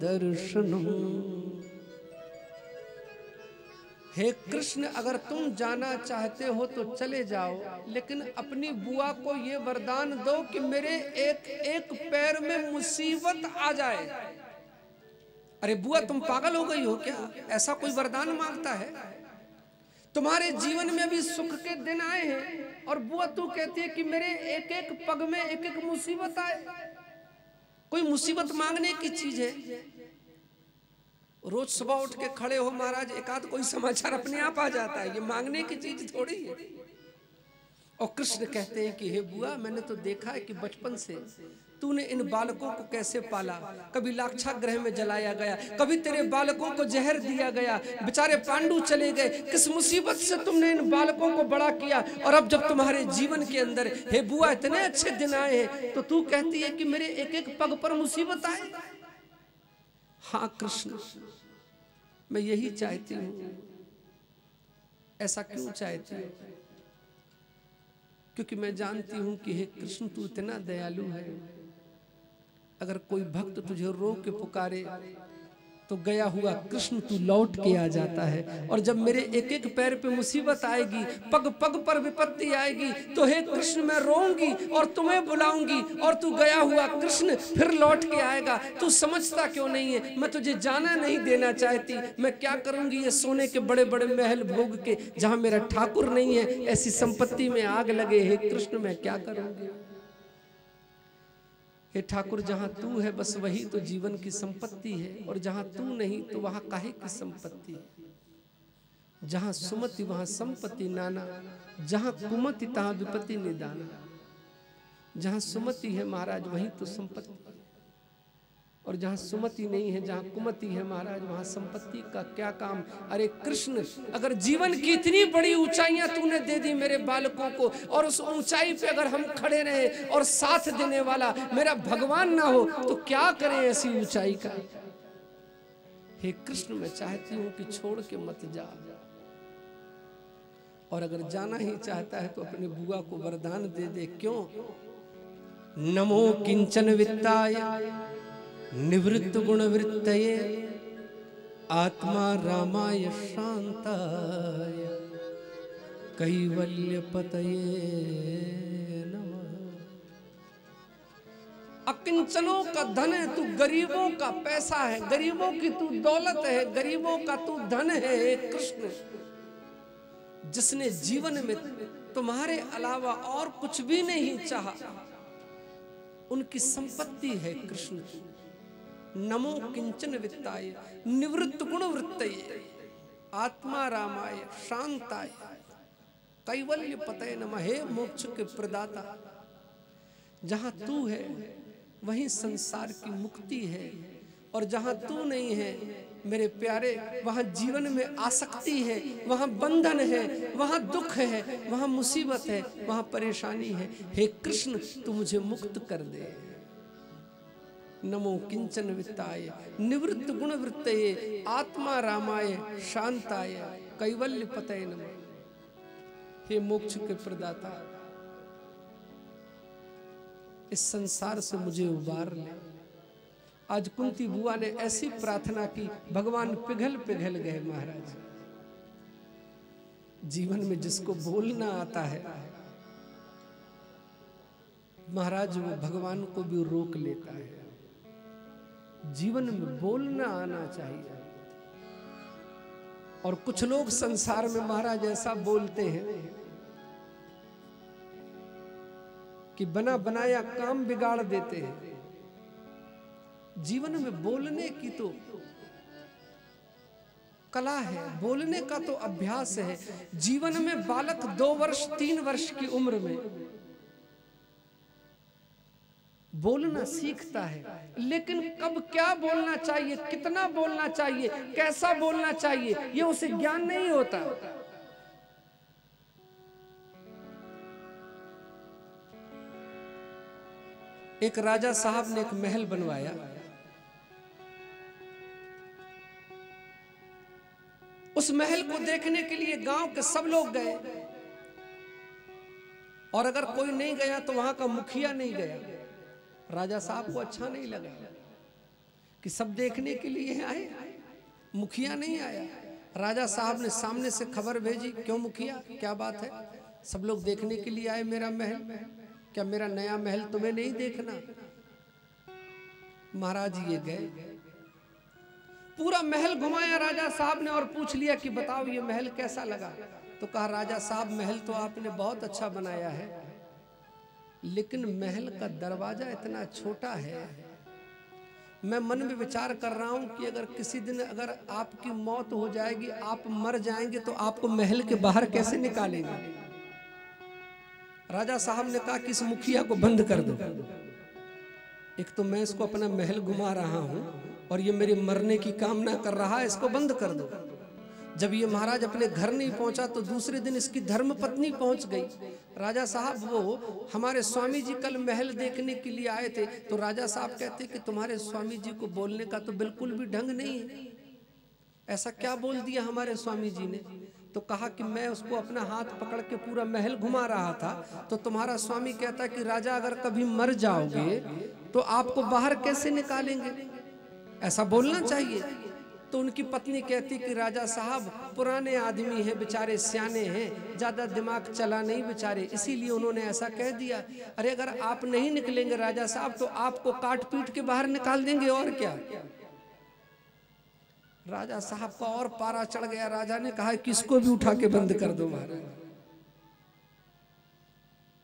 Speaker 1: दर्शनं। हे कृष्ण अगर तुम जाना चाहते हो तो चले जाओ, लेकिन अपनी बुआ को ये वरदान दो कि मेरे एक एक पैर में मुसीबत आ जाए। अरे बुआ तुम पागल हो गई हो क्या? ऐसा कोई वरदान मांगता है? तुम्हारे जीवन में भी सुख के दिन आए हैं और बुआ तू कहती है कि मेरे एक एक पग में एक एक मुसीबत आए। कोई मुसीबत मांगने की चीज है? रोज सुबह उठ के खड़े हो महाराज, एक आध कोई समाचार अपने आप आ जाता है, ये मांगने की चीज थोड़ी है। और कृष्ण कहते हैं कि हे बुआ मैंने तो देखा है कि बचपन से तूने इन बालकों को कैसे पाला। कभी लाक्षागृह में जलाया गया, कभी तेरे बालकों को जहर दिया गया, बेचारे पांडु चले गए। किस मुसीबत से तुमने इन बालकों को बड़ा किया। और अब जब तुम्हारे जीवन के अंदर हे बुआ इतने अच्छे दिन आए हैं, तो तू कहती है कि मेरे एक एक पग पर मुसीबत आए। हाँ कृष्ण मैं यही चाहती हूँ। ऐसा क्यों चाहती हूँ? क्योंकि मैं जानती हूं कि हे कृष्ण तू इतना दयालु है। अगर कोई भक्त तुझे रो के पुकारे तो गया हुआ कृष्ण तू लौट के आ जाता है। और जब मेरे एक एक पैर पे मुसीबत आएगी, पग पग पर विपत्ति आएगी, तो हे कृष्ण मैं रोऊंगी और तुम्हें बुलाऊंगी और तू गया हुआ कृष्ण फिर लौट के आएगा। तू समझता क्यों नहीं है? मैं तुझे जाना नहीं देना चाहती। मैं क्या करूंगी ये सोने के बड़े बड़े महल भोग के, जहां मेरा ठाकुर नहीं है, ऐसी संपत्ति में आग लगे। हे कृष्ण मैं क्या करूंगी? हे ठाकुर जहां तू है बस वही तो जीवन की संपत्ति है, और जहां तू नहीं तो वहां काहे की संपत्ति है। जहां सुमति वहां संपत्ति नाना, जहां कुमति तहां विपत्ति निदाना। जहां सुमति है महाराज वहीं तो संपत्ति, और जहां सुमति नहीं है, जहां कुमति है महाराज वहां संपत्ति का क्या काम। अरे कृष्ण अगर जीवन की इतनी बड़ी ऊंचाइयां तूने दे दी मेरे बालकों को, और उस ऊंचाई पे अगर हम खड़े रहे और साथ देने वाला मेरा भगवान ना हो तो क्या करें ऐसी ऊंचाई का। हे कृष्ण मैं चाहती हूं कि छोड़ के मत जा, और अगर जाना ही चाहता है तो अपने बुआ को वरदान दे दे। क्यों? नमो किंचन वित्ताय निवृत्त गुणवृत्तये आत्मा रामाय शांताय कैवल्यपतये नमः। अकिंचनों का धन है तू, गरीबों का पैसा है, गरीबों की तू दौलत है, गरीबों का तू धन है। हे कृष्ण, जिसने जीवन में तुम्हारे अलावा और कुछ भी नहीं चाहा, उनकी संपत्ति है कृष्ण। नमो किंचन वित्ताय निवृत्त गुण वृत्तये आत्मा रामाय शांताय कैवल्य पतये नमः। हे मोक्ष के प्रदाता, जहां तू है वहीं संसार की मुक्ति है, और जहां तू नहीं है मेरे प्यारे, वहां जीवन में आसक्ति है, वहां बंधन है, वहां दुख है, वहां मुसीबत है, वहां परेशानी है। हे कृष्ण, तू मुझे मुक्त कर दे। नमो किंचन वित्ताय निवृत्त गुण वृत्तये आत्मा रामाय शांताय कैवल्य पतये नमः। हे मोक्ष के प्रदाता, इस संसार से मुझे उबार ले। आज कुंती बुआ ने ऐसी प्रार्थना की, भगवान पिघल पिघल गए। महाराज, जीवन में जिसको बोलना आता है महाराज, वो भगवान को भी रोक लेता है। जीवन में बोलना आना चाहिए। और कुछ लोग संसार में महाराज ऐसा बोलते हैं कि बना बनाया काम बिगाड़ देते हैं। जीवन में बोलने की तो कला है, बोलने का तो अभ्यास है। जीवन में बालक 2 वर्ष 3 वर्ष की उम्र में बोलना सीखता है, लेकिन कब क्या बोलना चाहिए, कितना बोलना चाहिए, कैसा बोलना चाहिए, ये उसे ज्ञान नहीं होता। एक राजा साहब ने एक महल बनवाया। उस महल को देखने के लिए गांव के सब लोग गए, और अगर कोई नहीं गया तो वहां का मुखिया नहीं गया। राजा साहब को अच्छा नहीं लगा कि सब देखने के लिए आए, मुखिया नहीं आया। राजा साहब ने सामने से खबर भेजी, क्यों मुखिया, क्या बात है? सब लोग देखने के लिए आए मेरा महल, क्या मेरा नया महल तुम्हें नहीं देखना? महाराज ये गए, पूरा महल घुमाया राजा साहब ने और पूछ लिया कि बताओ ये महल कैसा लगा? तो कहा राजा साहब, महल तो आपने बहुत अच्छा बनाया है, लेकिन महल का दरवाजा इतना छोटा है। मैं मन में विचार कर रहा हूं कि अगर किसी दिन अगर आपकी मौत हो जाएगी, आप मर जाएंगे, तो आपको महल के बाहर कैसे निकालेंगे? राजा साहब ने कहा कि इस मुखिया को बंद कर दो। एक तो मैं इसको अपना महल घुमा रहा हूं और ये मेरे मरने की कामना कर रहा है, इसको बंद कर दो। जब ये महाराज अपने घर नहीं पहुंचा तो दूसरे दिन इसकी धर्म पत्नी पहुंच गई। राजा साहब, वो हमारे स्वामी जी कल महल देखने के लिए आए थे। तो राजा साहब कहते कि तुम्हारे स्वामी जी को बोलने का तो बिल्कुल भी ढंग नहीं है, ऐसा क्या बोल दिया हमारे स्वामी जी ने? तो कहा कि मैं उसको अपना हाथ पकड़ के पूरा महल घुमा रहा था, तो तुम्हारा स्वामी कहता कि राजा अगर कभी मर जाओगे तो आपको बाहर कैसे निकालेंगे, ऐसा बोलना चाहिए। तो उनकी पत्नी कहती कि राजा साहब पुराने आदमी हैं, बेचारे सियाने हैं, ज्यादा दिमाग चला नहीं बेचारे, इसीलिए उन्होंने ऐसा कह दिया। अरे अगर आप नहीं निकलेंगे राजा साहब तो आपको काट पीट के बाहर निकाल देंगे, और क्या। राजा साहब का और पारा चढ़ गया। राजा ने कहा कि इसको भी उठा के बंद कर दो महाराज।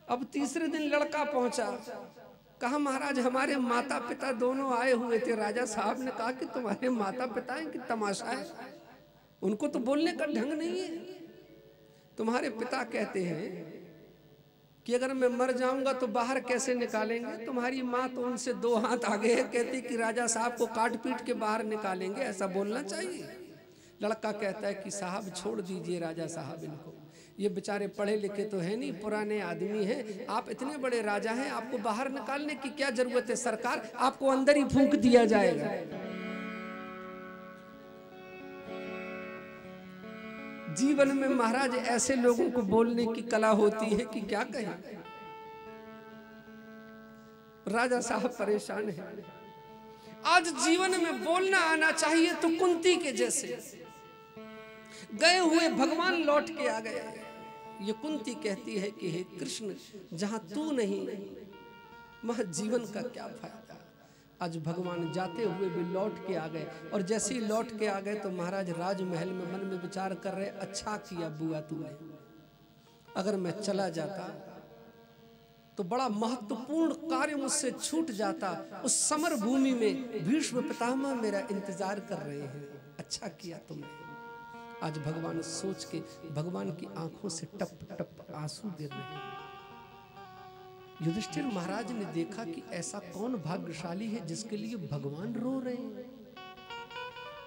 Speaker 1: अब तीसरे दिन लड़का पहुंचा, कहा महाराज हमारे माता पिता दोनों आए हुए थे। राजा साहब ने कहा कि तुम्हारे माता पिता हैं कि तमाशा है, उनको तो बोलने का ढंग नहीं है। तुम्हारे पिता कहते हैं कि अगर मैं मर जाऊंगा तो बाहर कैसे निकालेंगे? तुम्हारी माँ तो उनसे 2 हाथ आगे है, कहती कि राजा साहब को काट पीट के बाहर निकालेंगे, ऐसा बोलना चाहिए। लड़का कहता है कि साहब छोड़ दीजिए राजा साहब इनको, ये बेचारे पढ़े लिखे तो है नहीं, पुराने आदमी हैं, आप इतने बड़े राजा हैं, आपको बाहर निकालने की क्या जरूरत है? सरकार आपको अंदर ही फूंक दिया जाएगा। जीवन में महाराज ऐसे लोगों को बोलने की कला होती है कि क्या कहें। राजा साहब परेशान है। आज जीवन में बोलना आना चाहिए तो कुंती के जैसे गए हुए भगवान लौट के आ गए। ये कुंती कहती है कि हे कृष्ण, जहां तू नहीं वहां जीवन का क्या फायदा। आज भगवान जाते हुए भी लौट के आ गए, और जैसे ही लौट के आ गए तो महाराज राजमहल में मन में विचार कर रहे, अच्छा किया बुआ तूने, अगर मैं चला जाता तो बड़ा महत्वपूर्ण कार्य मुझसे छूट जाता। उस समर भूमि में भीष्म पितामह मेरा इंतजार कर रहे हैं, अच्छा किया तुमने। आज भगवान सोच के भगवान की आंखों से टप टप आंसू गिर रहे हैं। युधिष्ठिर महाराज ने देखा कि ऐसा कौन भाग्यशाली है जिसके लिए भगवान रो रहे हैं।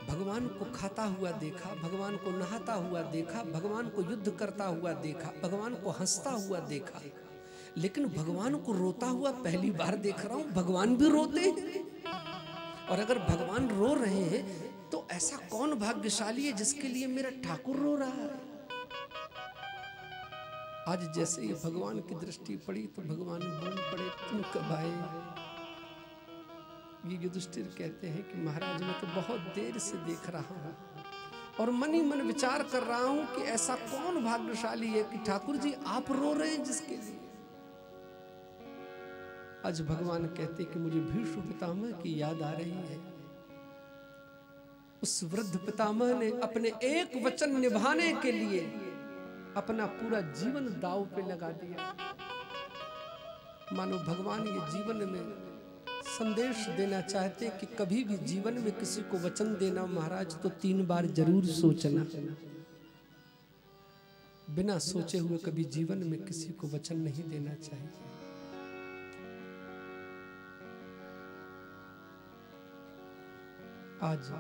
Speaker 1: भगवान को खाता हुआ देखा, भगवान को नहाता हुआ देखा, भगवान को युद्ध करता हुआ देखा, भगवान को हंसता हुआ देखा, लेकिन भगवान को रोता हुआ पहली बार देख रहा हूं। भगवान भी रोते हैं, और अगर भगवान रो रहे हैं तो ऐसा कौन भाग्यशाली है जिसके लिए मेरा ठाकुर रो रहा है। आज जैसे ही भगवान की दृष्टि पड़ी तो भगवान बोल पड़े, तुम कब आए। ये युधिष्ठिर कहते हैं कि महाराज मैं तो बहुत देर से देख रहा हूं, और मन ही मन विचार कर रहा हूं कि ऐसा कौन भाग्यशाली है कि ठाकुर जी आप रो रहे हैं जिसके लिए। आज भगवान कहते कि मुझे भीष्म पितामह की याद आ रही है। उस वृद्ध पितामह ने अपने एक वचन निभाने के लिए अपना पूरा जीवन दांव पे लगा दिया। मानो भगवान ये जीवन में संदेश देना चाहते कि कभी भी जीवन में किसी को वचन देना महाराज तो 3 बार जरूर सोचना। बिना सोचे हुए कभी जीवन में किसी को वचन नहीं देना चाहिए। आज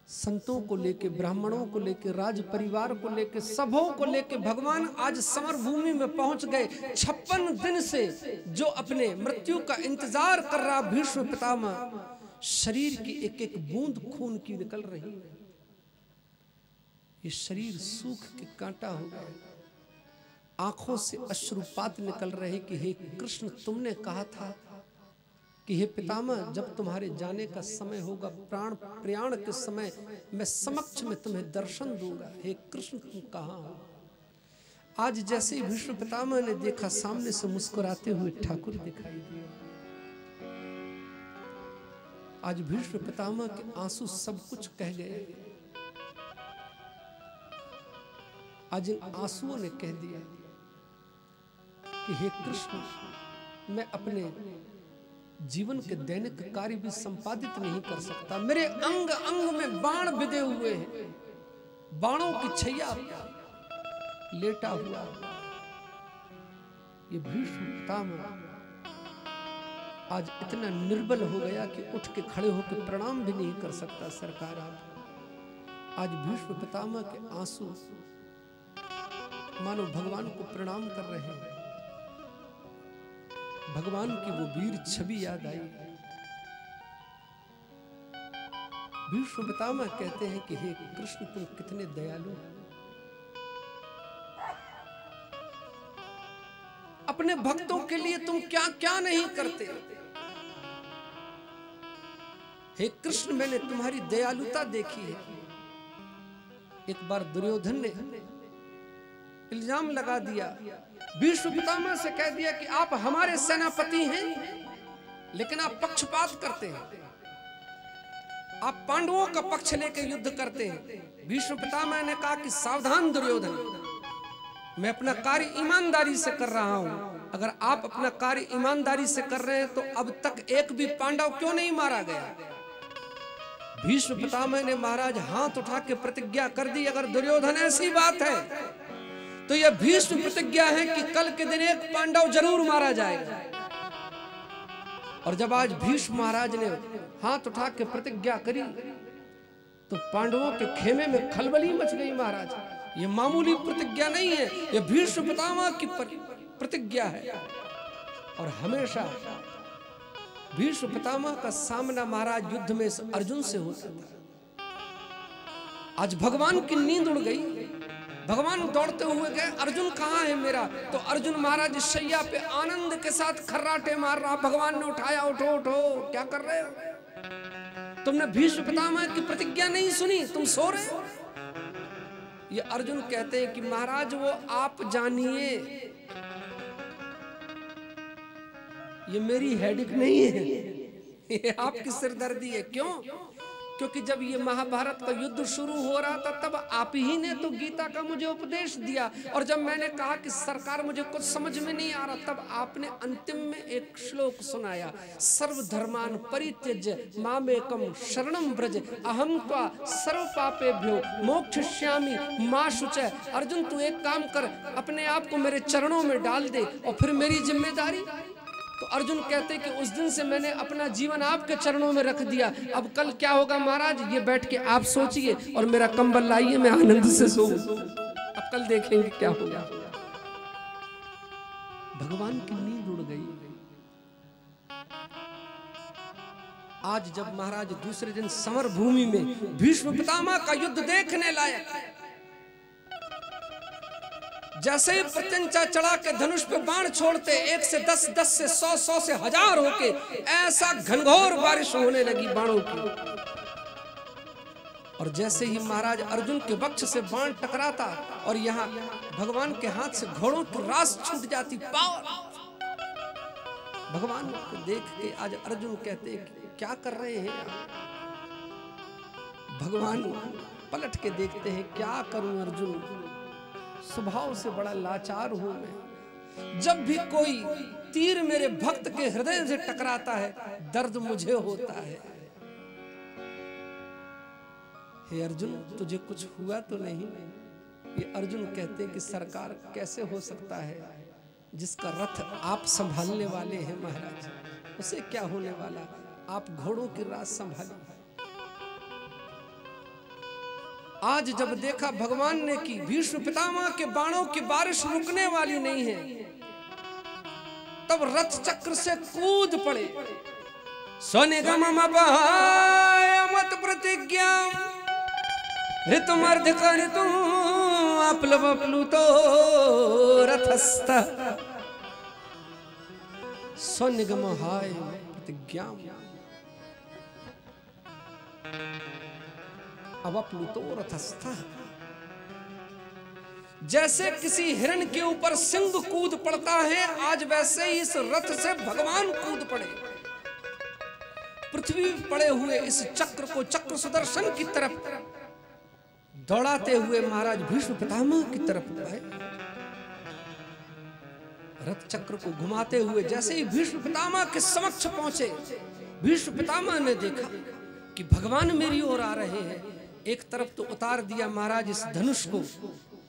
Speaker 1: संतों को लेके, ब्राह्मणों को लेके, राज परिवार को लेके, सबों को लेके भगवान आज समर भूमि में पहुंच गए। 56 दिन से जो अपने मृत्यु का इंतजार कर रहा भीष्म पितामह, शरीर की एक एक बूंद खून की निकल रही है। ये शरीर सूख के कांटा हो गया, आंखों से अश्रुपात निकल रहे कि हे कृष्ण, तुमने कहा था कि हे पितामह जब तुम्हारे जाने का समय होगा, प्राण प्रयाण के समय मैं समक्ष में तुम्हें दर्शन दूंगा। हे कृष्ण तुम कहाँ हो। आज जैसे ही भीष्म पितामह ने देखा, सामने से मुस्कुराते हुए ठाकुर दिखाई दिए। आज भीष्म पितामह के आंसू सब कुछ कह गए। आज इन आंसुओं ने कह दिया कि हे कृष्ण, मैं अपने जीवन के दैनिक कार्य भी संपादित नहीं कर सकता। मेरे अंग अंग में बाण बिधे हुए हैं, बाणों की छैया लेटा हुआ। ये भीष्म पितामह आज इतना निर्बल हो गया कि उठ के खड़े होकर प्रणाम भी नहीं कर सकता। सरकार आप आज भीष्म पितामह के आंसू मानो भगवान को प्रणाम कर रहे हैं। भगवान की वो वीर छवि याद आई। भीष्म पितामह कहते हैं कि हे कृष्ण तुम कितने दयालु हो। अपने भक्तों के लिए तुम क्या क्या नहीं करते। हे कृष्ण मैंने तुम्हारी दयालुता देखी है। एक बार दुर्योधन ने इल्जाम लगा दिया, भीष्म पितामह से कह दिया कि आप हमारे सेनापति हैं लेकिन आप पक्षपात करते हैं, आप पांडवों का पक्ष लेकर युद्ध करते हैं। भीष्म पितामह ने कहा कि सावधान दुर्योधन, मैं अपना कार्य ईमानदारी से कर रहा हूं। अगर आप अपना कार्य ईमानदारी से कर रहे हैं तो अब तक एक भी पांडव क्यों नहीं मारा गया। भीष्म पितामह ने महाराज हाथ उठा के प्रतिज्ञा कर दी, अगर दुर्योधन ऐसी बात है तो यह भीष्म प्रतिज्ञा है कि कल के दिन एक पांडव जरूर मारा जाएगा। और जब आज भीष्म महाराज ने हाथ उठा के प्रतिज्ञा करी तो पांडवों के खेमे में खलबली मच गई। महाराज ये मामूली प्रतिज्ञा नहीं है, यह भीष्म पितामह की प्रतिज्ञा है। और हमेशा भीष्म पितामह का सामना महाराज युद्ध में अर्जुन से होता था। आज भगवान की नींद उड़ गई, भगवान दौड़ते हुए गए, अर्जुन कहाँ है मेरा। तो अर्जुन महाराज शैया पे आनंद के साथ खर्राटे मार रहा। भगवान ने उठाया, उठो उठो, क्या कर रहे हो, तुमने भीष्म पितामह की प्रतिज्ञा नहीं सुनी, तुम सो रहे हो। ये अर्जुन कहते हैं कि महाराज वो आप जानिए, ये मेरी हेडेक नहीं है, ये आपकी सिरदर्दी है। क्यों? क्योंकि जब ये महाभारत का युद्ध शुरू हो रहा था तब आप ही ने तो गीता का मुझे उपदेश दिया, और जब मैंने कहा कि सरकार मुझे कुछ समझ में नहीं आ रहा तब आपने अंतिम में एक श्लोक सुनाया, सर्वधर्मान परित्यज्य मामेकम शरणम व्रज अहम त्वा सर्व पापेभ्यो मोक्षयिष्यामि मा शुचय। अर्जुन तू एक काम कर, अपने आप को मेरे चरणों में डाल दे और फिर मेरी जिम्मेदारी। तो अर्जुन कहते कि उस दिन से मैंने अपना जीवन आपके चरणों में रख दिया, अब कल क्या होगा महाराज ये बैठ के आप सोचिए और मेरा कंबल लाइए, मैं आनंद से सो, अब कल देखेंगे क्या होगा। भगवान की नींद उड़ गई। आज जब महाराज दूसरे दिन समर भूमि में भीष्म पितामह का युद्ध देखने लायक, जैसे ही प्रत्यंचा चढ़ा के धनुष पे बाण छोड़ते, 1 से 10, 10 से 100, 100 से 1000 होके ऐसा घनघोर बारिश होने लगी बाणों की। और जैसे ही महाराज अर्जुन के वक्ष से बाण टकराता और यहाँ भगवान के हाथ से घोड़ों की रास छूट जाती, पावर। भगवान को देख के आज अर्जुन कहते क्या कर रहे हैं आप? भगवान पलट के देखते हैं, क्या करूं अर्जुन, स्वभाव से बड़ा लाचार हूं मैं। जब भी कोई तीर मेरे भक्त के हृदय से टकराता है दर्द मुझे होता है। हे अर्जुन तुझे कुछ हुआ तो नहीं? ये अर्जुन कहते कि सरकार कैसे हो सकता है, जिसका रथ आप संभालने वाले हैं महाराज, उसे क्या होने वाला, आप घोड़ों की रास संभालिए। आज जब देखा भगवान ने कि भीष्म पितामह के बाणों की बारिश रुकने वाली नहीं है, तब रथ चक्र से कूद पड़े। स्वनिगमम मत प्रतिज्ञा ऋतुमर्धकरितुं अप्लवप्लुतो रथस्थ। स्वनिगमहाय प्रतिज्ञा अवप्लुतो रथस्थ। जैसे किसी हिरण के ऊपर सिंह कूद पड़ता है, आज वैसे ही इस रथ से भगवान कूद पड़े। पृथ्वी पड़े हुए इस चक्र को चक्र सुदर्शन की तरफ दौड़ाते हुए महाराज भीष्म पितामह की तरफ आए। रथ चक्र को घुमाते हुए जैसे ही भीष्म पितामह के समक्ष पहुंचे, भीष्म पितामह ने देखा कि भगवान मेरी ओर आ रहे हैं। एक तरफ तो उतार दिया महाराज इस धनुष को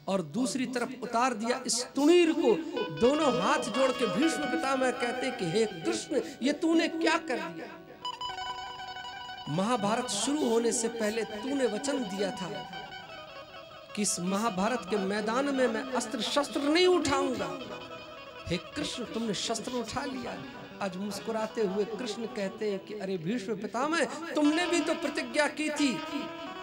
Speaker 1: और दूसरी तरफ उतार दिया इस तुणीर को। दोनों हाथ जोड़ के भीष्म पितामह कहते कि हे कृष्ण ये तूने क्या कर दिया? महाभारत शुरू होने से पहले तूने वचन दिया था कि इस महाभारत के मैदान में मैं अस्त्र शस्त्र नहीं उठाऊंगा। हे कृष्ण तुमने शस्त्र उठा लिया। आज मुस्कुराते हुए कृष्ण कहते हैं कि अरे भीष्म पितामह तुमने भी तो प्रतिज्ञा की थी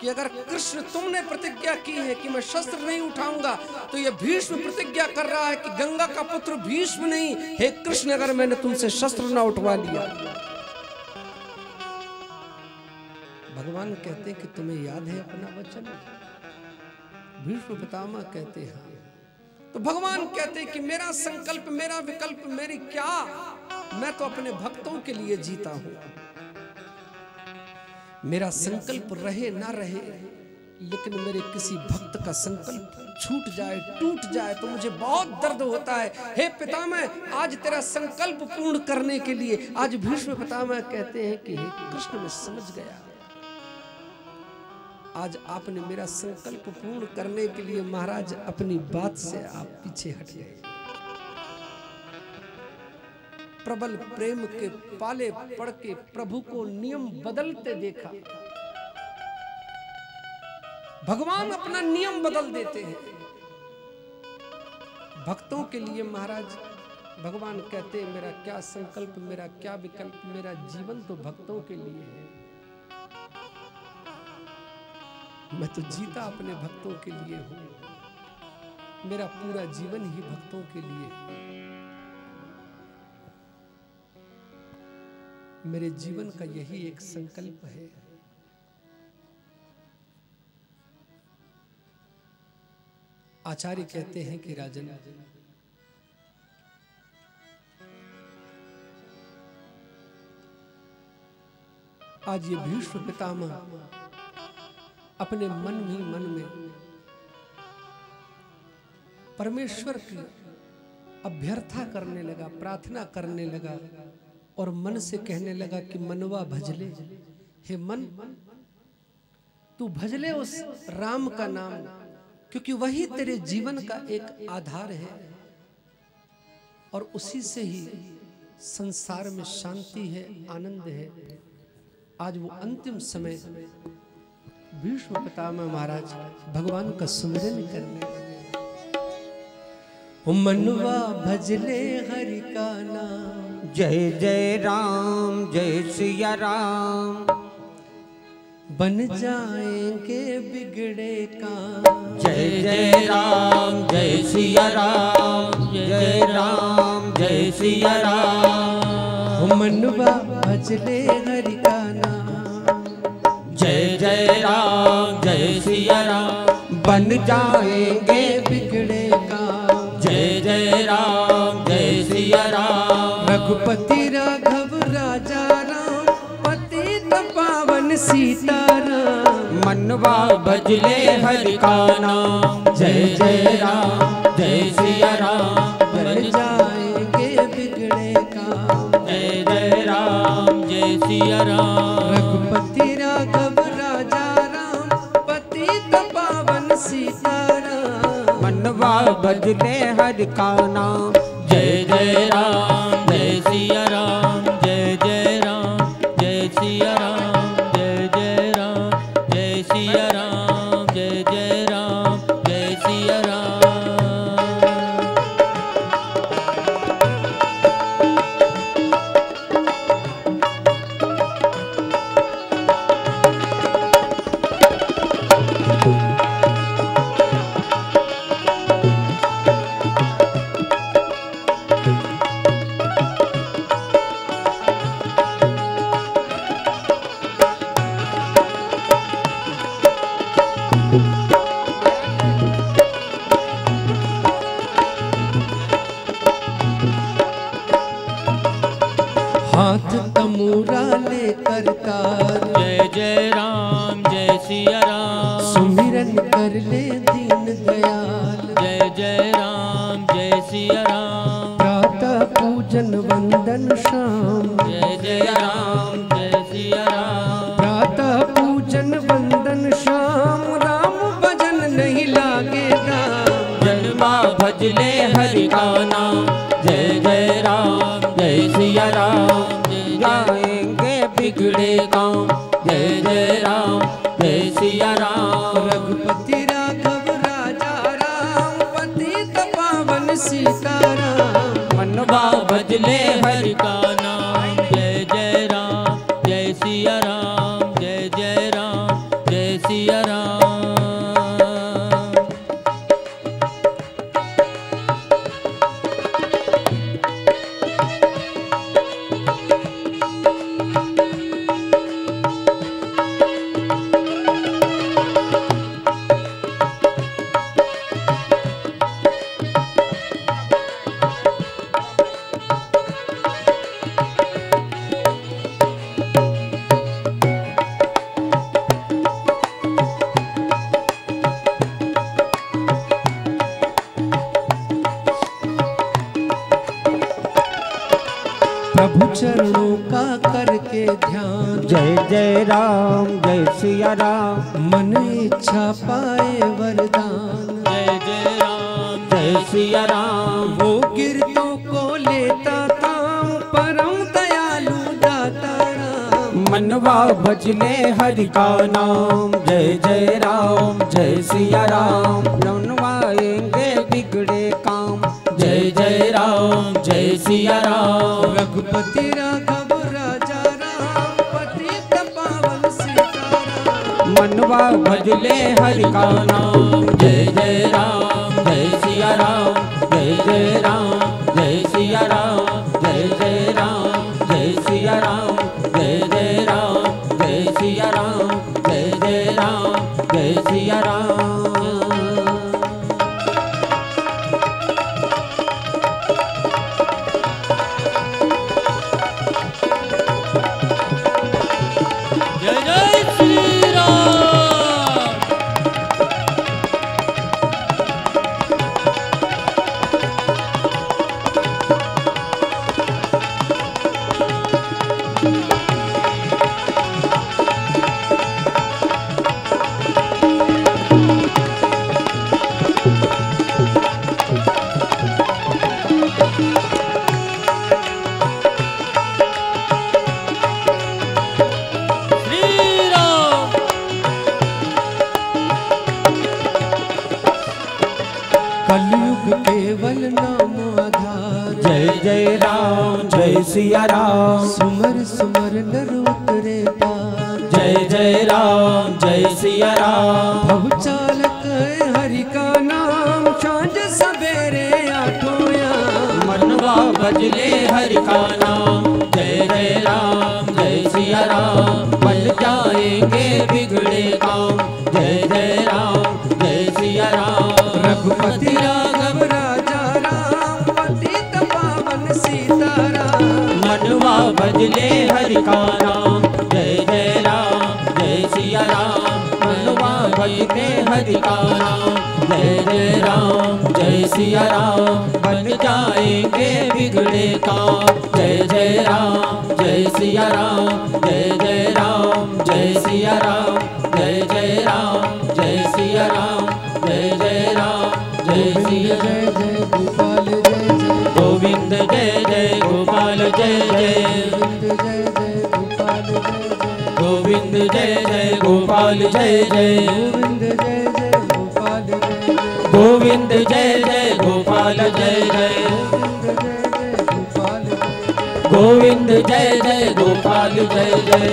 Speaker 1: कि अगर कृष्ण तुमने प्रतिज्ञा की है कि मैं शस्त्र नहीं उठाऊंगा, तो ये भीष्म प्रतिज्ञा कर रहा है कि गंगा का पुत्र भीष्म नहीं, हे कृष्ण अगर मैंने तुमसे शस्त्र ना उठवा लिया। भगवान कहते कि तुम्हें याद है अपना वचन? भीष्म पितामह कहते हैं। तो भगवान कहते कि मेरा संकल्प मेरा विकल्प मेरी क्या, मैं तो अपने भक्तों के लिए जीता हूं। मेरा संकल्प रहे ना रहे, लेकिन मेरे किसी भक्त का संकल्प छूट जाए टूट जाए तो मुझे बहुत दर्द होता है। हे पितामह आज तेरा संकल्प पूर्ण करने के लिए, आज भीष्म पितामह कहते हैं कि हे कृष्ण मैं समझ गया, आज आपने मेरा संकल्प पूर्ण करने के लिए महाराज अपनी बात से आप पीछे हट गए। प्रबल प्रेम के पाले पड़ के प्रभु को नियम बदलते देखा। भगवान अपना नियम बदल देते हैं भक्तों के लिए। महाराज भगवान कहते हैं मेरा क्या संकल्प मेरा क्या विकल्प, मेरा जीवन तो भक्तों के लिए है। मैं तो जीता अपने भक्तों के लिए हूं, मेरा पूरा जीवन ही भक्तों के लिए है। मेरे जीवन का यही एक संकल्प है। आचार्य कहते हैं कि राजन, आज ये भीष्म पितामह अपने मन ही मन में परमेश्वर की अभ्यर्था करने लगा, प्रार्थना करने लगा और मन से कहने लगा कि मनवा भजले, हे मन तू भजले उस राम का नाम, क्योंकि वही तेरे जीवन का एक आधार है और उसी से ही संसार में शांति है, आनंद है। आज वो अंतिम समय भीष्म पितामह महाराज भगवान का सुमिरन करने लगे। मनवा भजले हरि का नाम,
Speaker 2: जय जय राम जय सिया राम,
Speaker 1: बन जाएंगे बिगड़े काम।
Speaker 2: जय जय राम जय सिया राम, जय राम जय सिया राम।
Speaker 1: मनवा भजले हरि का नाम,
Speaker 2: जय जय राम जय सिया राम, बन जाएंगे
Speaker 1: बिगड़े काम।
Speaker 2: जय जय राम जय सिया राम।
Speaker 1: रघुपति राघव राजा राम, पतित पावन सीताराम।
Speaker 2: मनवा भजले हरि का नाम, जय जय राम जय सिया राम,
Speaker 1: बन जाएंगे बिगड़े काम।
Speaker 2: जय जय राम जय सिया राम।
Speaker 1: रघुपति राघव राजा राम, पतित पावन सीताराम।
Speaker 2: मनवा भजले हरि का नाम, जय जय राम जय सिया राम, जय जय राम जय सिया राम, जय जय राम जय सिया राम, जय जय राम जय सिया राम।
Speaker 1: हाथ तमूरा लेकर तार,
Speaker 2: जय जय राम जय सिया राम,
Speaker 1: सुमिरन कर ले दीन दयाल।
Speaker 2: जय जय राम जय सिया राम,
Speaker 1: प्रातः पूजन वंदन शाम,
Speaker 2: जय जय राम जय सिया राम।
Speaker 1: प्रातः पूजन वंदन शाम, राम भजन नहीं लागे दाम।
Speaker 2: जन्मा भजले हरि का नाम, जय जय राम जय सिया राम, जाएंगे बिगड़े काम। जय जय राम जय सिया राम।
Speaker 1: रघुपति राघव राजा राम, पतित पावन सीताराम।
Speaker 2: मनवा भजले हरि का नाम, जय जय राम जय सिया राम, जय जय राम जय सिया राम।
Speaker 1: प्रभु चरणों का करके ध्यान,
Speaker 2: जय जय राम जय सिया राम,
Speaker 1: मन इच्छा पाए वरदान।
Speaker 2: जय जय राम जय सिया राम।
Speaker 1: वो गिरतों को लेता ताम, परम दयालु दाता राम।
Speaker 2: मनवा भजले हरि का नाम, जय जय राम जय सिया राम, बनवाएंगे बिगड़े काम। जय जय राम जय सिया राम।
Speaker 1: रघुपति राघव राजा राम, पतित पावन सीताराम।
Speaker 2: मनवा भजले हरि का नाम, जय जय राम जय सिया राम, जय जय राम जय सिया राम, जय जय राम जय सिया राम, जय जय राम जय सिया राम, जय जय राम जय सिया राम।
Speaker 1: केवल नाम आधार।
Speaker 2: जय जय राम जय सिया राम,
Speaker 1: सुमर सुमर नर उतरे पार।
Speaker 2: जय जय राम जय सिया राम।
Speaker 1: भव चालक है हरि का नाम, सांझ सवेरे आठों याम।
Speaker 2: मनवा भजले हरि का नाम, जय जय राम जय सिया राम। बन जाएंगे बिगड़े काम, जय जय राम जय सिया राम।
Speaker 1: रघुपति राघव राजा राम, पतित पावन सीताराम।
Speaker 2: मनवा भजले हरि का नाम, जय जय राम जय सिया राम। मनवा भजले हरि का नाम, जय जय राम जय सिया राम। बन जाएंगे बिगड़े काम, जय जय राम जय सिया राम। जय जय राम जय सिया राम, जय जय राम जय सिया राम। जय जय राम जय सिया
Speaker 1: जय जय गोपाल जय जय
Speaker 2: गोविंद, जय जय गोपाल जय जय
Speaker 1: गोविंद। जय जय गोपाल जय जय
Speaker 2: गोविंद, जय जय गोपाल जय जय
Speaker 1: गोविंद। जय जय गोपाल जय जय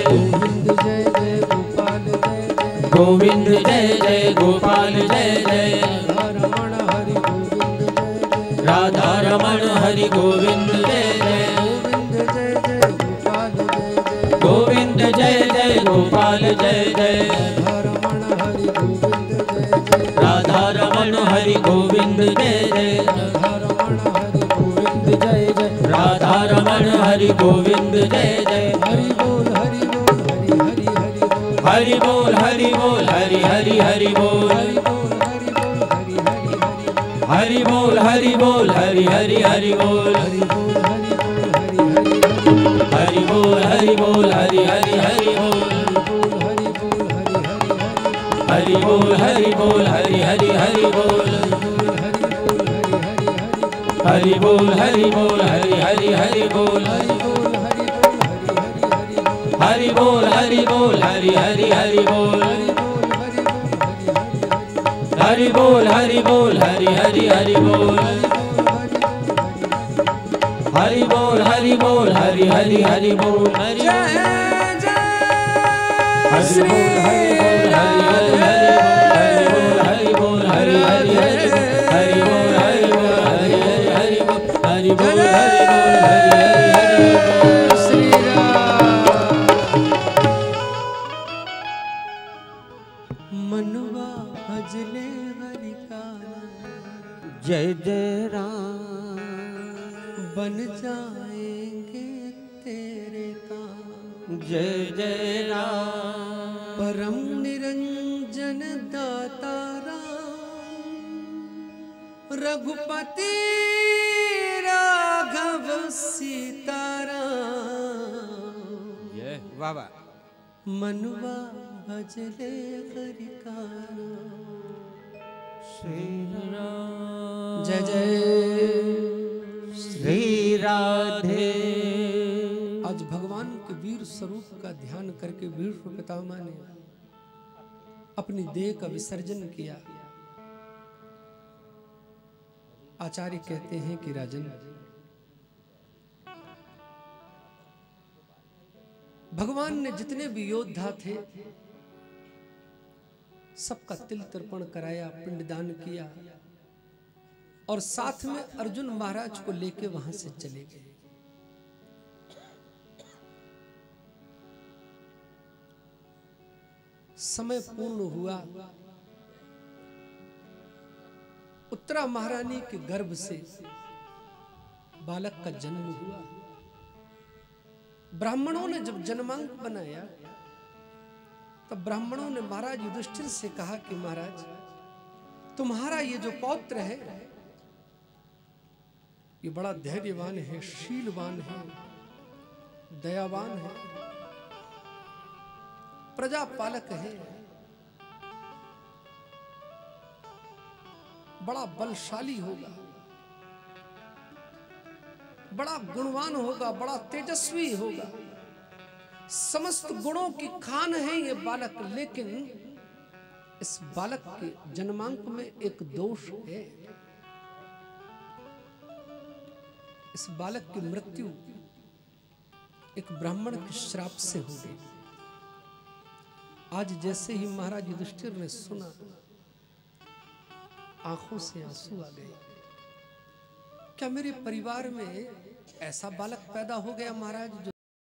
Speaker 2: गोविंद, जय जय गोपाल जय जय। राधा रमण हरि गोविंद जय जय। गोविंद, जय जय गोपाल जय जय। राधा रमण हरि गोविंद जय जय। राधा रमण हरि गोविंद जय जय। हरि बोल हरि बोल हरि हरि हरि बोल। हरि बोल हरि बोल हरि हरि हरि बोल। हरि बोल हरि बोल हरि हरि हरि बोल। हरि बोल हरि बोल हरि हरि हरि बोल। हरि बोल हरि बोल हरि हरि हरि बोल। हरि बोल हरि बोल हरि हरि हरि बोल। हरि बोल हरि बोल हरि हरि हरि बोल। हरि बोल हरि बोल हरि हरि हरि बोल। हरि बोल हरि बोल हरि बोल हरि हरि हरि बोल। हरि बोल हरि बोल हरि हरि हरि बोल। हरि बोल हरि बोल हरि हरि हरि बोल।
Speaker 1: श्री राम। मनवा भजले हरि का नाम,
Speaker 2: जय जय राम
Speaker 1: बन जाएंगे तेरे काम।
Speaker 2: जय जय राम।
Speaker 1: परम निरंजन दाता राम, रघुपति राघव सीताराम।
Speaker 2: वाह वाह।
Speaker 1: मनवा भजले हरि का नाम।
Speaker 2: श्री राम
Speaker 1: जय जय
Speaker 2: श्री राधे।
Speaker 1: आज भगवान के वीर स्वरूप का ध्यान करके भीष्म पितामह ने अपनी देह का विसर्जन किया। आचार्य कहते हैं कि राजन, भगवान ने जितने भी योद्धा थे सबका तिल तर्पण कराया, पिंडदान किया और साथ में अर्जुन महाराज को लेके वहां से चले गए। समय पूर्ण हुआ, उत्तरा महारानी के गर्भ से बालक का जन्म हुआ। ब्राह्मणों ने जब जन्मांक बनाया तब ब्राह्मणों ने महाराज युधिष्ठिर से कहा कि महाराज, तुम्हारा ये जो पौत्र है ये बड़ा धैर्यवान है, शीलवान है, दयावान है, प्रजापालक है, बड़ा बलशाली होगा, बड़ा गुणवान होगा, बड़ा तेजस्वी होगा, समस्त गुणों की खान है ये बालक। लेकिन इस बालक के जन्मांक में एक दोष है। इस बालक की मृत्यु एक ब्राह्मण के श्राप से हो गई। आज जैसे ही महाराज युधिष्ठिर ने सुना, आंखों से आंसू आ गए। क्या मेरे परिवार में ऐसा बालक पैदा हो गया महाराज जो